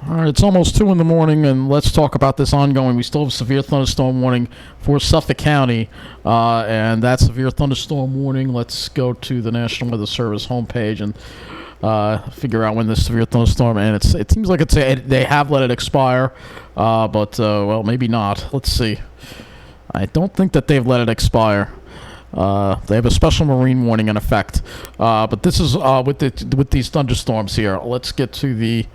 All right, it's almost 2 in the morning, and let's talk about this ongoing. We still have a severe thunderstorm warning for Suffolk County, and that severe thunderstorm warning, let's go to the National Weather Service homepage and figure out when this severe thunderstorm, and it seems like they have let it expire, but well, maybe not. Let's see. I don't think that they've let it expire. They have a special marine warning in effect, but this is with these thunderstorms here. Let's get to the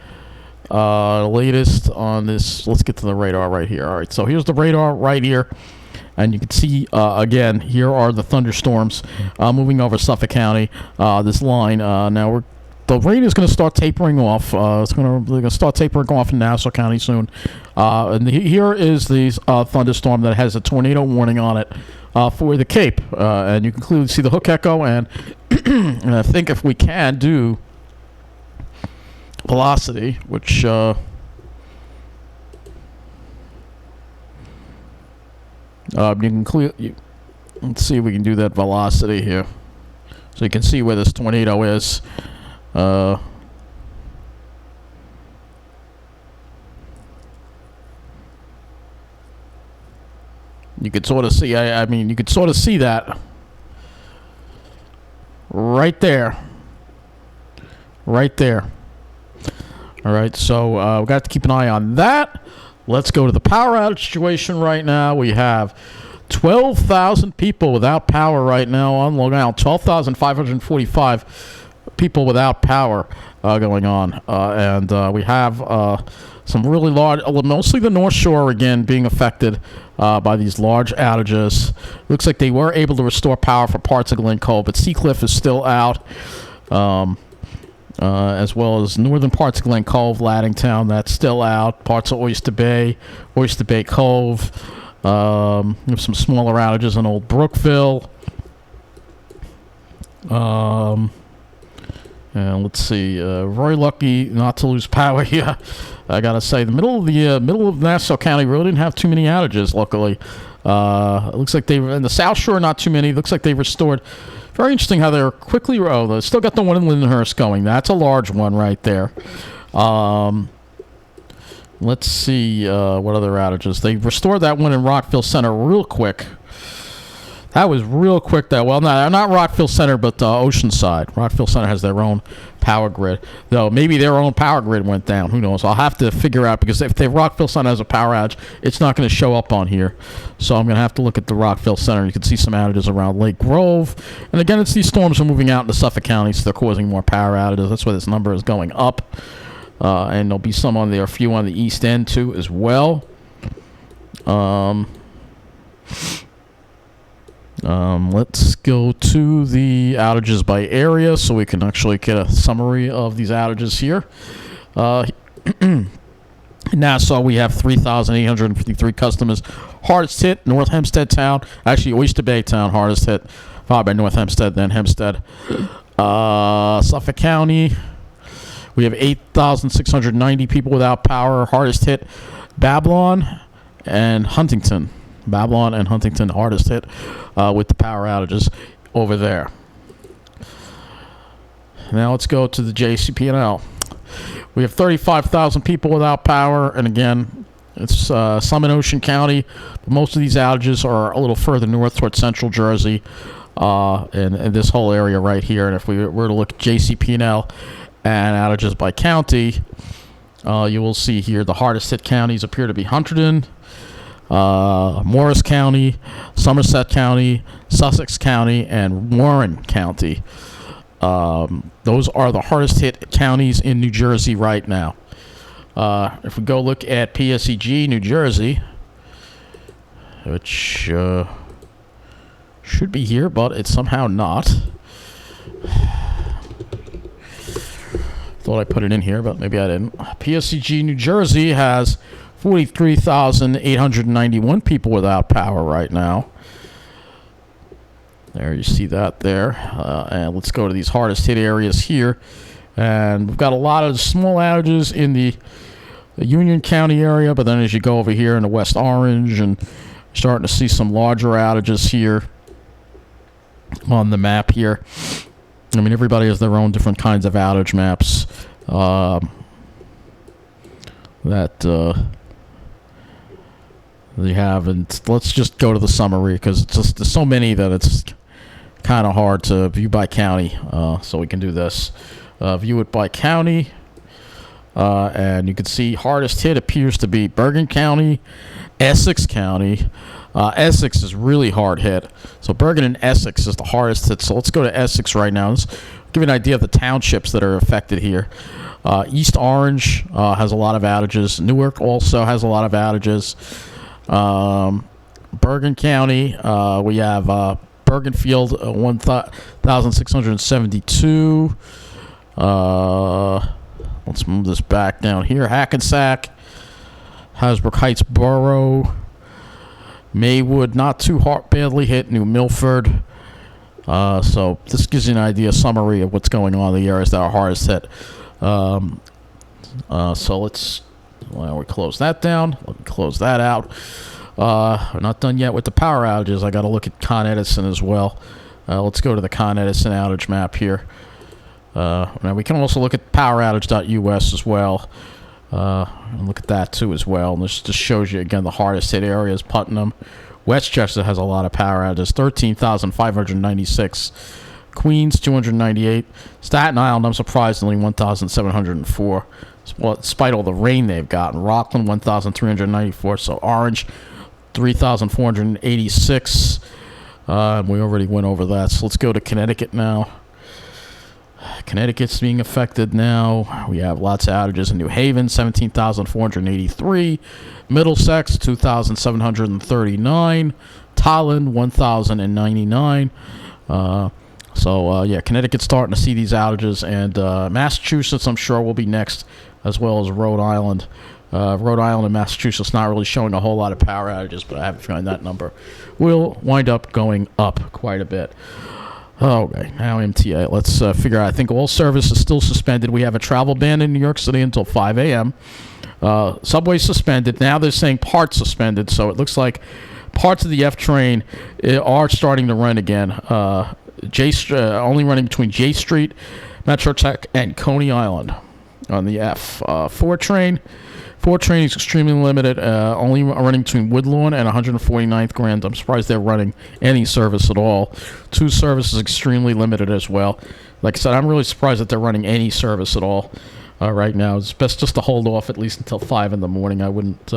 latest on this. Let's get to the radar right here. All right, so here's the radar right here, and you can see again, here are the thunderstorms moving over Suffolk County. This line now the rain is going to start tapering off. They're going to start tapering off in Nassau County soon. And here is the thunderstorm that has a tornado warning on it for the Cape, and you can clearly see the hook echo. And, and I think if we can do velocity, which you can let's see if we can do that velocity here, so you can see where this tornado is. You could sort of see. I mean, you could sort of see that right there. Right there. All right, so we've got to keep an eye on that. Let's go to the power outage situation right now. We have 12,000 people without power right now on Long Island. 12,545 people without power going on. And we have some really large, mostly the North Shore again being affected by these large outages. Looks like they were able to restore power for parts of Glen Cove, but Seacliff is still out. As well as northern parts of Glen Cove, Laddingtown, that's still out. Parts of Oyster Bay Cove. There's some smaller outages in Old Brookville. And let's see, very lucky not to lose power here. I gotta say, the middle of Nassau County really didn't have too many outages. Luckily, it looks like in the South Shore, not too many. It looks like they restored. Very interesting how they're quickly. Oh, they still got the one in Lyndhurst going. That's a large one right there. Let's see what other outages. They restored that one in Rockville Center real quick. That was real quick there. Well, not Rockville Center, but Oceanside. Rockville Center has their own power grid. Though maybe their own power grid went down. Who knows? I'll have to figure out, because if Rockville Center has a power outage, it's not going to show up on here. So I'm going to have to look at the Rockville Center. You can see some outages around Lake Grove. And again, it's these storms are moving out into Suffolk County, so they're causing more power outages. That's why this number is going up. And there'll be some on there, a few on the East End too as well. Let's go to the outages by area so we can actually get a summary of these outages here. In Nassau, we have 3,853 customers. Hardest hit, North Hempstead Town. Actually, Oyster Bay Town, hardest hit. Followed by North Hempstead, then Hempstead. Suffolk County, we have 8,690 people without power. Hardest hit, Babylon and Huntington. Babylon and Huntington, hardest hit with the power outages over there. Now let's go to the JCP&L. We have 35,000 people without power, and again, it's some in Ocean County, but most of these outages are a little further north towards central Jersey, and this whole area right here. And if we were to look at JCP&L and outages by county, you will see here the hardest hit counties appear to be Hunterdon, Morris County, Somerset County, Sussex County, and Warren County. Those are the hardest hit counties in New Jersey right now. If we go look at PSEG New Jersey, which should be here, but it's somehow not. Thought I put it in here, but maybe I didn't. PSEG New Jersey has 43,891 people without power right now. There, you see that there. And let's go to these hardest hit areas here. And we've got a lot of small outages in the Union County area, but then as you go over here in the West Orange, and you're starting to see some larger outages here on the map here. I mean, everybody has their own different kinds of outage maps. that they have. And let's just go to the summary because it's just there's so many that it's kind of hard to view by county. So we can do this. View it by county. And you can see hardest hit appears to be Bergen County, Essex County. Essex is really hard hit. So Bergen and Essex is the hardest hit. So let's go to Essex right now. Let's give you an idea of the townships that are affected here. East Orange has a lot of outages. Newark also has a lot of outages. Bergen County, we have Bergenfield, 1,672. Let's move this back down here. Hackensack, Hasbrook Heights Borough, Maywood, not too badly hit. New Milford. So this gives you an idea, summary of what's going on in the areas that are hardest hit. So let's, well, we close that down. Let me close that out. We're not done yet with the power outages. I got to look at Con Edison as well. Let's go to the Con Edison outage map here. Now we can also look at poweroutage.us as well. And look at that too as well. And this just shows you again the hardest hit areas. Putnam, Westchester has a lot of power outages. 13,596. Queens 298. Staten Island, unsurprisingly, 1,704. Well, despite all the rain they've gotten. Rockland 1,394. So Orange 3,486. We already went over that. So let's go to Connecticut now. Connecticut's being affected now. We have lots of outages in New Haven, 17,483. Middlesex, 2,739. Tolland, 1,099. Yeah, Connecticut's starting to see these outages, and Massachusetts, I'm sure, will be next, as well as Rhode Island. Rhode Island and Massachusetts not really showing a whole lot of power outages, but I have a feeling that number will wind up going up quite a bit. Okay, now MTA. Let's figure out. I think all service is still suspended. We have a travel ban in New York City until 5 a.m. Subway suspended. Now they're saying parts suspended, so it looks like parts of the F train are starting to run again. Only running between J Street, Metrotech, and Coney Island on the F. 4 train is extremely limited, only running between Woodlawn and 149th Grand. I'm surprised they're running any service at all. 2 service is extremely limited as well. Like I said, I'm really surprised that they're running any service at all right now. It's best just to hold off at least until 5 in the morning. I wouldn't...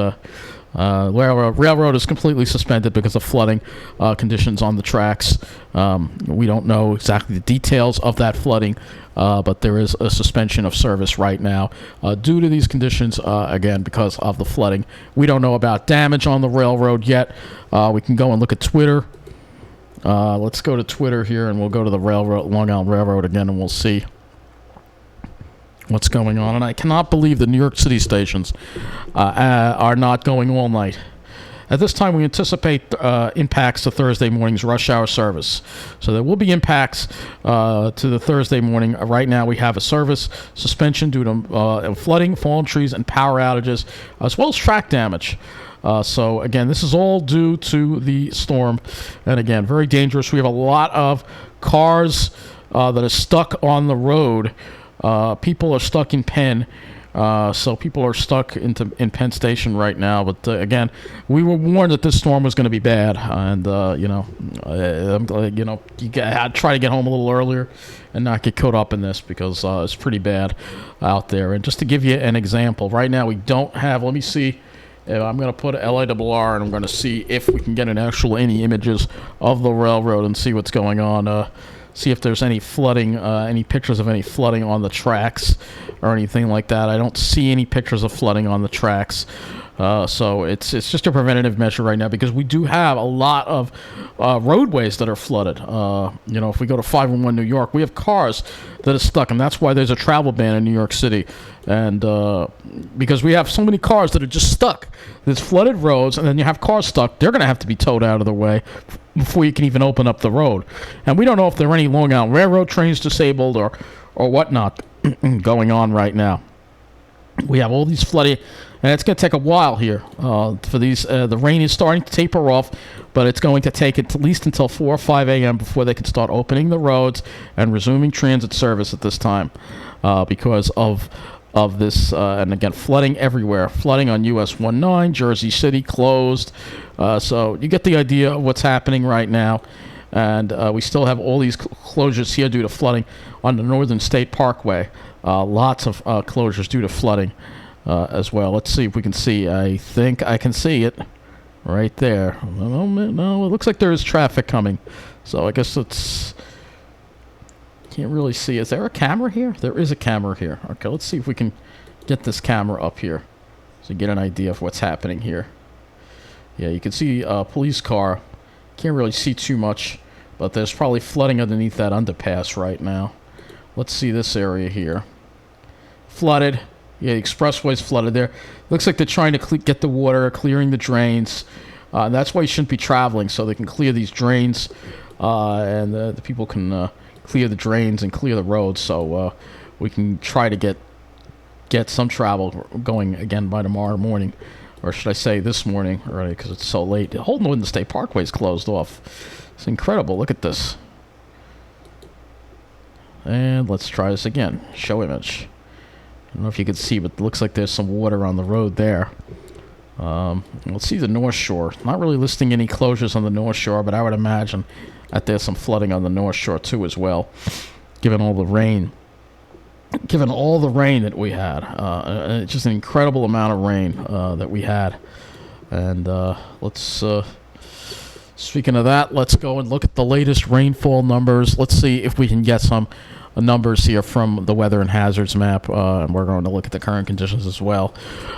Railroad is completely suspended because of flooding conditions on the tracks. We don't know exactly the details of that flooding, but there is a suspension of service right now due to these conditions, again, because of the flooding. We don't know about damage on the railroad yet. We can go and look at Twitter. Let's go to Twitter here, and we'll go to the railroad, Long Island Railroad again, and we'll see what's going on. And I cannot believe the New York City stations are not going all night. At this time, we anticipate impacts to Thursday morning's rush hour service. So there will be impacts to the Thursday morning. Right now, we have a service suspension due to flooding, fallen trees, and power outages, as well as track damage. So again, this is all due to the storm. And again, very dangerous. We have a lot of cars that are stuck on the road. People are stuck in Penn, so people are stuck in Penn Station right now. But again, we were warned that this storm was going to be bad, and you gotta try to get home a little earlier and not get caught up in this because it's pretty bad out there. And just to give you an example, right now we don't have. Let me see. I'm going to put LIRR, and I'm going to see if we can get any images of the railroad and see what's going on. See if there's any flooding, any pictures of any flooding on the tracks or anything like that. I don't see any pictures of flooding on the tracks. So it's just a preventative measure right now because we do have a lot of roadways that are flooded. If we go to 511 New York, we have cars that are stuck, and that's why there's a travel ban in New York City. And because we have so many cars that are just stuck. There's flooded roads, and then you have cars stuck. They're going to have to be towed out of the way before you can even open up the road. And we don't know if there are any Long Island Railroad trains disabled or whatnot going on right now. We have all these flooding, and it's going to take a while here for these. The rain is starting to taper off, but it's going to take at least until 4 or 5 a.m. before they can start opening the roads and resuming transit service at this time because of of this, and again, flooding everywhere. Flooding on US 19, Jersey City closed. So you get the idea of what's happening right now. And we still have all these closures here due to flooding on the Northern State Parkway. Lots of closures due to flooding as well. Let's see if we can see. I think I can see it right there. No, it looks like there is traffic coming. So I guess it's... Can't really see. Is there a camera here? There is a camera here. Okay, let's see if we can get this camera up here so you get an idea of what's happening here. Yeah, you can see a police car. Can't really see too much, but there's probably flooding underneath that underpass right now. Let's see this area here. Flooded. Yeah, the expressway's flooded there. Looks like they're trying to get the water, clearing the drains. That's why you shouldn't be traveling, so they can clear these drains, and the people can clear the drains and clear the roads, so we can try to get some travel going again by tomorrow morning, or should I say this morning already, because it's so late. The whole Northern State Parkway is closed off. It's incredible. Look at this. And let's try this again. Show image. I don't know if you can see, but it looks like there's some water on the road there. Let's see the North Shore. Not really listing any closures on the North Shore, but I would imagine that there's some flooding on the North Shore too as well, given all the rain. Given all the rain that we had. Just an incredible amount of rain that we had. And let's... speaking of that, let's go and look at the latest rainfall numbers. Let's see if we can get some numbers here from the weather and hazards map, and we're going to look at the current conditions as well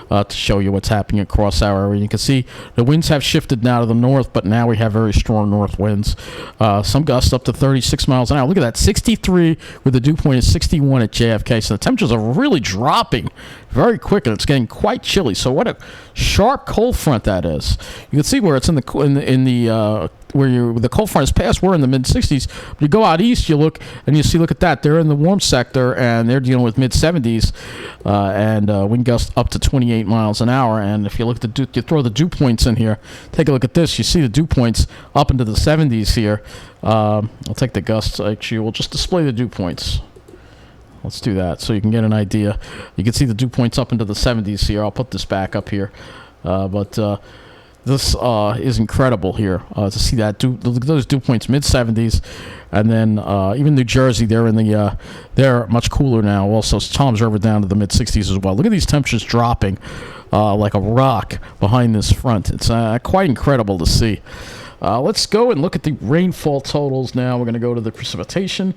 to show you what's happening across our area. You can see the winds have shifted now to the north, but now we have very strong north winds. Some gusts up to 36 miles an hour. Look at that, 63 with the dew point is 61 at JFK. So the temperatures are really dropping very quick, and it's getting quite chilly. So what a sharp cold front that is. You can see where it's in the where the cold front is past. We're in the mid 60s. You go out east, you look and you see. Look at that. They're in the warm sector, and they're dealing with mid 70s and wind gusts up to 28 miles an hour. And if you look at you throw the dew points in here. Take a look at this. You see the dew points up into the 70s here. I'll take the gusts. Actually, we'll just display the dew points. Let's do that so you can get an idea. You can see the dew points up into the 70s here. I'll put this back up here. This is incredible here to see that. Look at those dew points, mid 70s, and then even New Jersey, they're much cooler now. Also, Tom's River down to the mid 60s as well. Look at these temperatures dropping like a rock behind this front. It's quite incredible to see. Let's go and look at the rainfall totals now. We're going to go to the precipitation,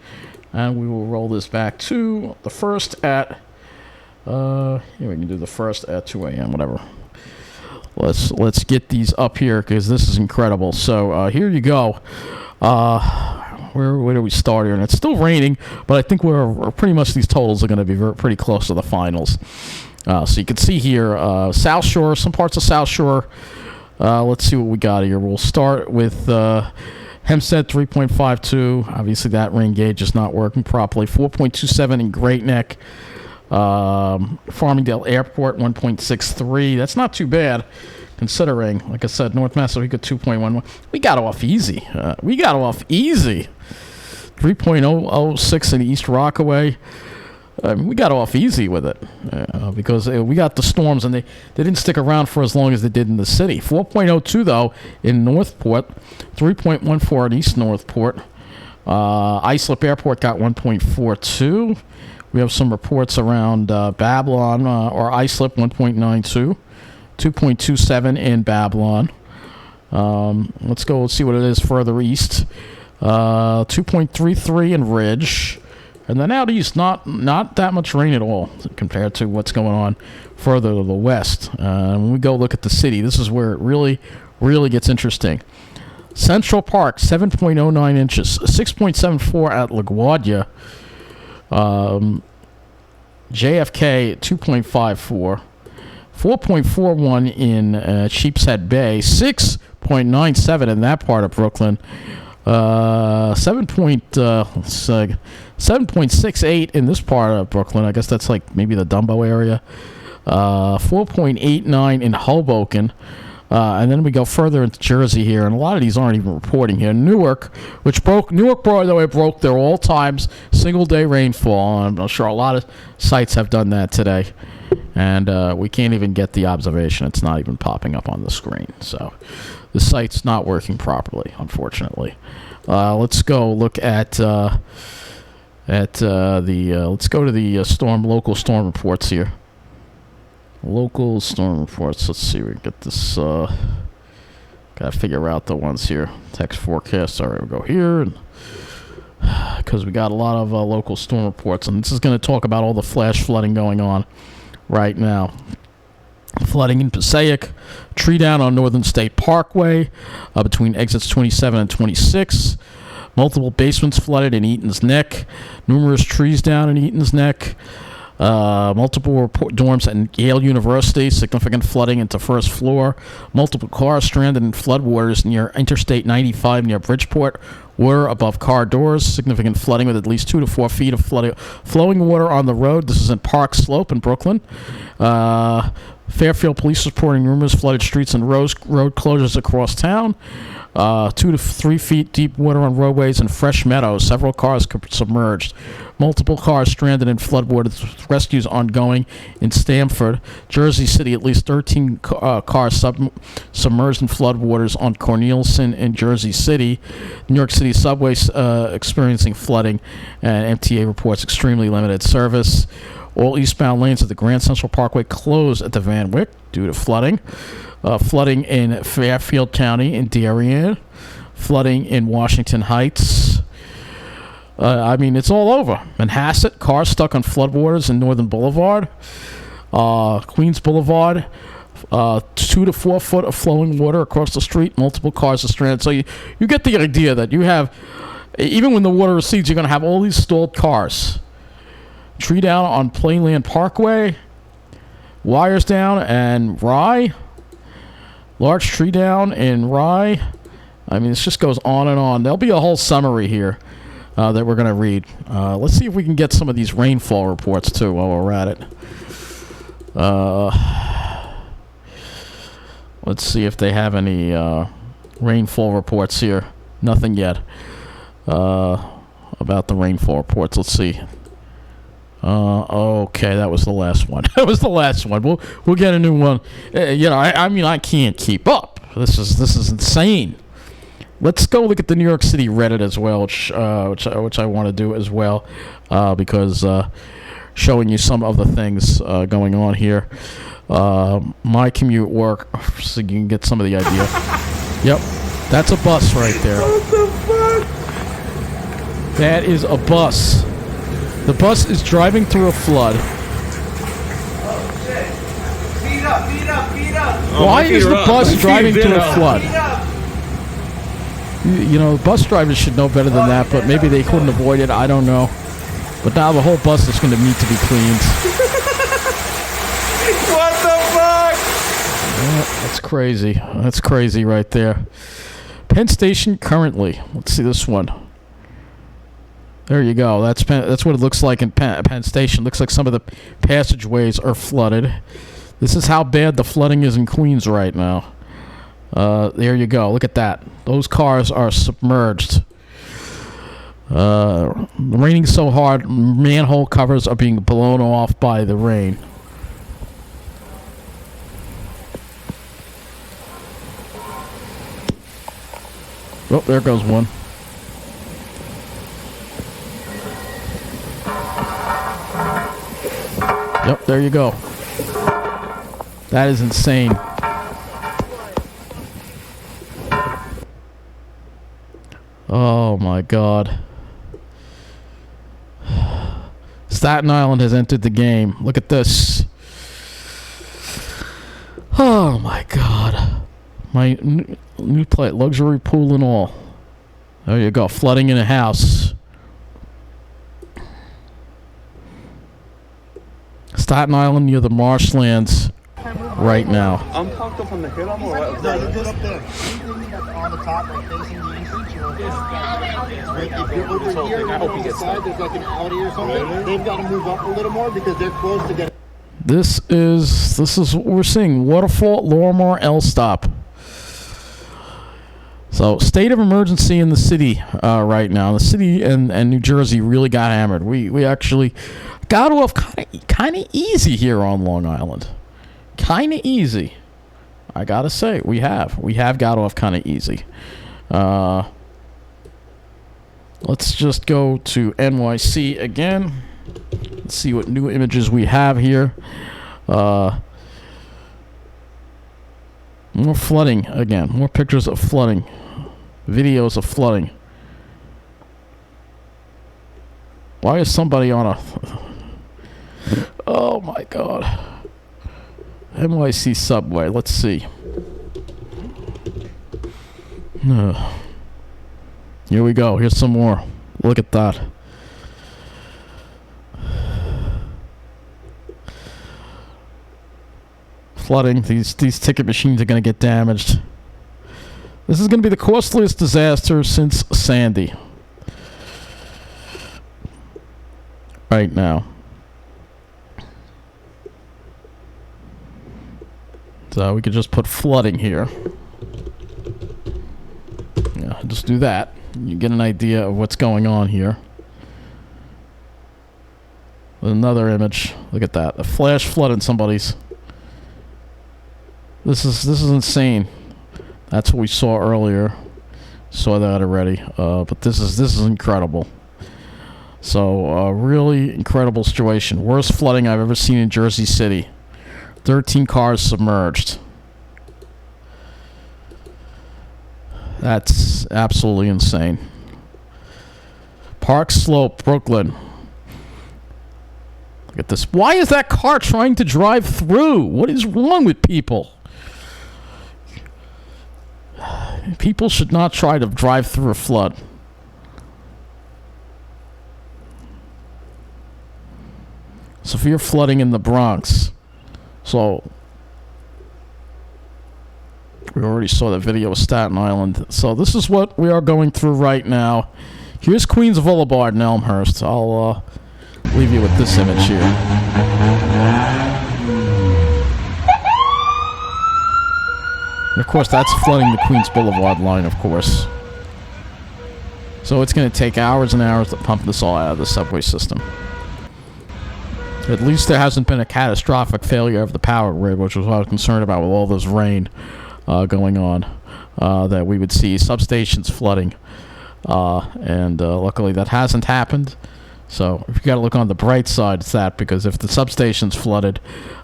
and we will roll this back to the first at. Here we can do the first at 2 a.m. Whatever. Let's get these up here because this is incredible. So here you go. Where do we start here? And it's still raining, but I think we're pretty much these totals are going to be pretty close to the finals. So you can see here, South Shore, some parts of South Shore. Let's see what we got here. We'll start with Hempstead 3.52. Obviously, that rain gauge is not working properly. 4.27 in Great Neck. Farmingdale Airport 1.63. That's not too bad considering, like I said, North Massapequa 2.11. We got off easy. 3.006 in East Rockaway. We got off easy with it because we got the storms, and they didn't stick around for as long as they did in the city. 4.02 though in Northport, 3.14 in East Northport. Islip Airport got 1.42. We have some reports around Babylon or Islip 1.92, 2.27 in Babylon. Let's go see what it is further east. 2.33 in Ridge. And then out east, not that much rain at all compared to what's going on further to the west. When we go look at the city, this is where it really, really gets interesting. Central Park, 7.09 inches, 6.74 at LaGuardia. JFK 2.54, 4.41 in Sheepshead Bay, 6.97 in that part of Brooklyn, 7.68 in this part of Brooklyn. I guess that's like maybe the Dumbo area. 4.89 in Hoboken. And then we go further into Jersey here, and a lot of these aren't even reporting here. Newark, by the way, broke their all-time single-day rainfall. I'm sure a lot of sites have done that today. And we can't even get the observation. It's not even popping up on the screen. So the site's not working properly, unfortunately. Let's go look at let's go to the local storm reports here. Local storm reports. Let's see. We get this. Gotta figure out the ones here. Text forecast. All right, we'll go here, because we got a lot of local storm reports, and this is going to talk about all the flash flooding going on right now. Flooding in Passaic, tree down on Northern State Parkway between exits 27 and 26. Multiple basements flooded in Eaton's Neck. Numerous trees down in Eaton's Neck. Multiple dorms at Yale University, significant flooding into first floor. Multiple cars stranded in floodwaters near Interstate 95 near Bridgeport. Water above car doors, significant flooding with at least 2 to 4 feet of flowing water on the road. This is in Park Slope in Brooklyn. Fairfield police reporting numerous flooded streets and road closures across town. 2 to 3 feet deep water on roadways in Fresh Meadows. Several cars submerged. Multiple cars stranded in floodwaters. Rescues ongoing in Stamford. Jersey City, at least 13 cars submerged in floodwaters on Cornelison in Jersey City. New York City subway experiencing flooding, and MTA reports extremely limited service. All eastbound lanes of the Grand Central Parkway closed at the Van Wyck due to flooding. Flooding in Fairfield County in Darien. Flooding in Washington Heights. It's all over. Manhasset, cars stuck on floodwaters in Northern Boulevard. Queens Boulevard, 2 to 4 foot of flowing water across the street. Multiple cars are stranded. So you get the idea that you have, even when the water recedes, you're going to have all these stalled cars. Tree down on Plainland Parkway. Wires down and Rye. Large tree down in Rye. This just goes on and on. There'll be a whole summary here that we're going to read. Let's see if we can get some of these rainfall reports, too, while we're at it. Let's see if they have any rainfall reports here. Nothing yet about the rainfall reports. Let's see. Okay, that was the last one. That was the last one. We'll get a new one. I can't keep up. This is insane. Let's go look at the New York City Reddit as well, which I want to do as well, because showing you some of the things going on here. My commute work, so you can get some of the idea. Yep, that's a bus right there. What the fuck? That is a bus. The bus is driving through a flood. Oh, shit. Speed up. Why is the bus driving through a flood? Bus drivers should know better than that, but maybe they couldn't avoid it. I don't know. But now the whole bus is going to need to be cleaned. What the fuck? Yeah, that's crazy. That's crazy right there. Penn Station currently. Let's see this one. There you go. That's what it looks like in Penn Station. Looks like some of the passageways are flooded. This is how bad the flooding is in Queens right now. There you go. Look at that. Those cars are submerged. Raining so hard, manhole covers are being blown off by the rain. Oh, there goes one. Yep, there you go. That is insane. Oh my God. Staten Island has entered the game. Look at this. Oh my God. My new plate, luxury pool and all. There you go, flooding in a house. Staten Island near the marshlands right now. I'm parked up on the hill. I'm alright. No, you're good up there. Anything that's on the top, like facing the entrance, you're okay. If you're over here, on the side, there's like an alley or something. They've got to move up a little more because they're close to getting. This is what we're seeing. Waterfall, Lorimar, L stop. So, state of emergency in the city right now. The city and New Jersey really got hammered. We actually got off kind of easy here on Long Island. Kind of easy. I gotta say, we have got off kind of easy. Let's just go to NYC again. Let's see what new images we have here. More flooding again. More pictures of flooding. Videos of flooding. Why is somebody on a... Oh my god. NYC subway. Let's see. Here we go. Here's some more. Look at that. Flooding. These ticket machines are going to get damaged. This is going to be the costliest disaster since Sandy. Right now. So we could just put flooding here. Yeah, just do that. You get an idea of what's going on here. Another image. Look at that. A flash flood in somebody's. This is insane. That's what we saw earlier. Saw that already. But this is incredible. So really incredible situation. Worst flooding I've ever seen in Jersey City. 13 cars submerged. That's absolutely insane. Park Slope, Brooklyn. Look at this. Why is that car trying to drive through? What is wrong with people? People should not try to drive through a flood. Severe flooding in the Bronx. So, we already saw the video of Staten Island. So this is what we are going through right now. Here's Queens Boulevard in Elmhurst. I'll leave you with this image here. And of course, that's flooding the Queens Boulevard line, of course. So it's going to take hours and hours to pump this all out of the subway system. At least there hasn't been a catastrophic failure of the power grid, which was what I was concerned about with all this rain going on, that we would see substations flooding. And luckily that hasn't happened. So if you got to look on the bright side, it's that, because if the substations flooded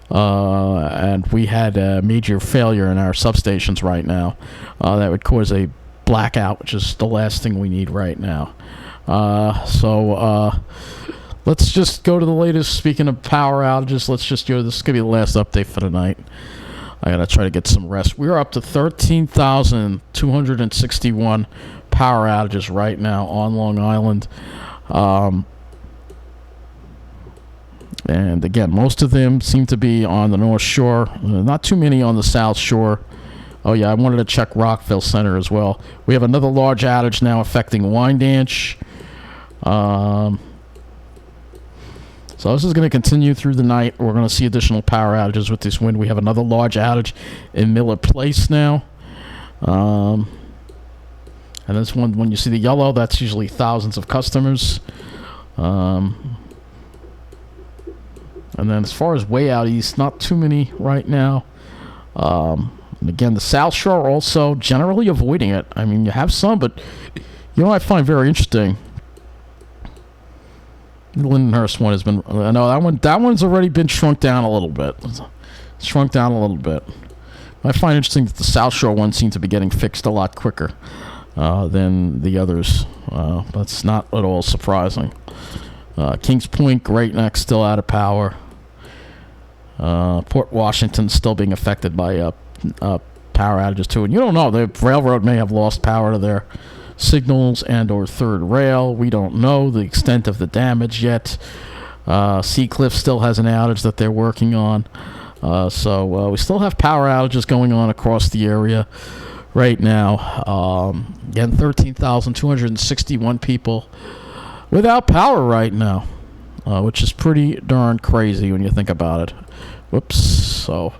and we had a major failure in our substations right now, that would cause a blackout, which is the last thing we need right now. Let's just go to the latest. Speaking of power outages, let's just go. This is going to be the last update for tonight. I got to try to get some rest. We're up to 13,261 power outages right now on Long Island. And again, most of them seem to be on the North Shore. Not too many on the South Shore. Oh yeah, I wanted to check Rockville Center as well. We have another large outage now affecting Wyandanch. So this is going to continue through the night. We're going to see additional power outages with this wind. We have another large outage in Miller Place now. And this one, when you see the yellow, that's usually thousands of customers. And then as far as way out east, not too many right now. And again, the South Shore also generally avoiding it. I mean, you have some, but you know what I find very interesting? The Lindenhurst one has been... no, that one's already been shrunk down a little bit. Shrunk down a little bit. I find interesting that the South Shore one seems to be getting fixed a lot quicker than the others. That's not at all surprising. Kings Point, Great Neck, still out of power. Port Washington still being affected by power outages too. And you don't know, the railroad may have lost power to their signals and or third rail. We don't know the extent of the damage yet. Seacliff still has an outage that they're working on. So we still have power outages going on across the area right now. Again, 13,261 people without power right now, which is pretty darn crazy when you think about it. Whoops. So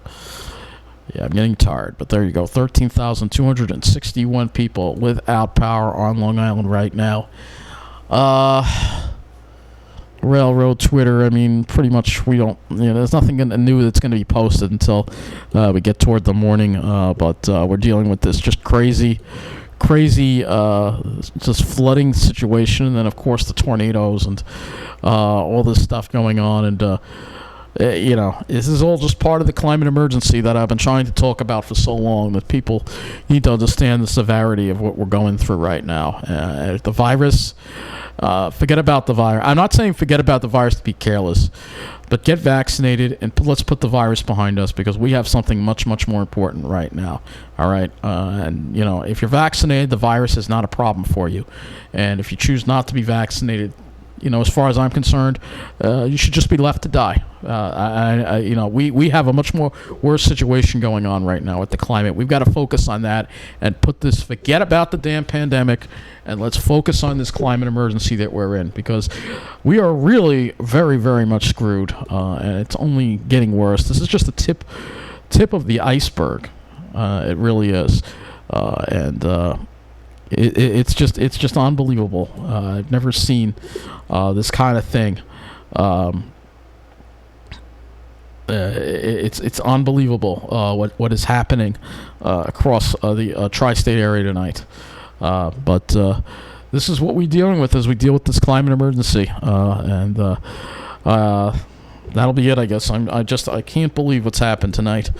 Yeah, I'm getting tired, but there you go. 13,261 people without power on Long Island right now. Railroad Twitter, I mean, pretty much we don't, there's nothing new that's going to be posted until we get toward the morning, but we're dealing with this just crazy just flooding situation, and then of course the tornadoes and all this stuff going on, and this is all just part of the climate emergency that I've been trying to talk about for so long, that people need to understand the severity of what we're going through right now. The virus, forget about the virus. I'm not saying forget about the virus to be careless, but get vaccinated and let's put the virus behind us, because we have something much, much more important right now. All right? And, if you're vaccinated, the virus is not a problem for you. And if you choose not to be vaccinated, as far as I'm concerned, you should just be left to die. We have a much more worse situation going on right now with the climate. We've got to focus on that and forget about the damn pandemic, and let's focus on this climate emergency that we're in, because we are really very, very much screwed, and it's only getting worse. This is just the tip of the iceberg. It really is, It's just unbelievable. I've never seen this kind of thing. It's unbelievable what is happening across the tri-state area tonight. But this is what we're dealing with as we deal with this climate emergency, and that'll be it, I guess. I can't believe what's happened tonight.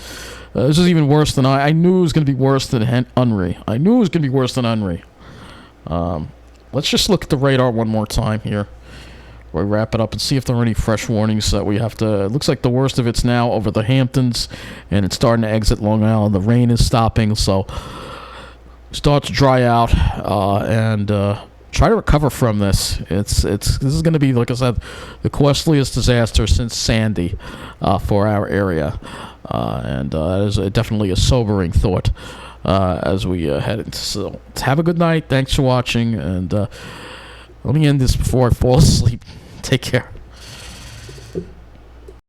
This is even worse than I knew it was going to be worse than Unri. I knew it was going to be worse than Unri. Let's just look at the radar one more time here. We wrap it up and see if there are any fresh warnings that we have to. It looks like the worst of it's now over the Hamptons, and it's starting to exit Long Island. The rain is stopping, so start to dry out, and try to recover from this. This is going to be, like I said, the costliest disaster since Sandy for our area. And that is definitely a sobering thought as we head into. So have a good night. Thanks for watching. And let me end this before I fall asleep. Take care.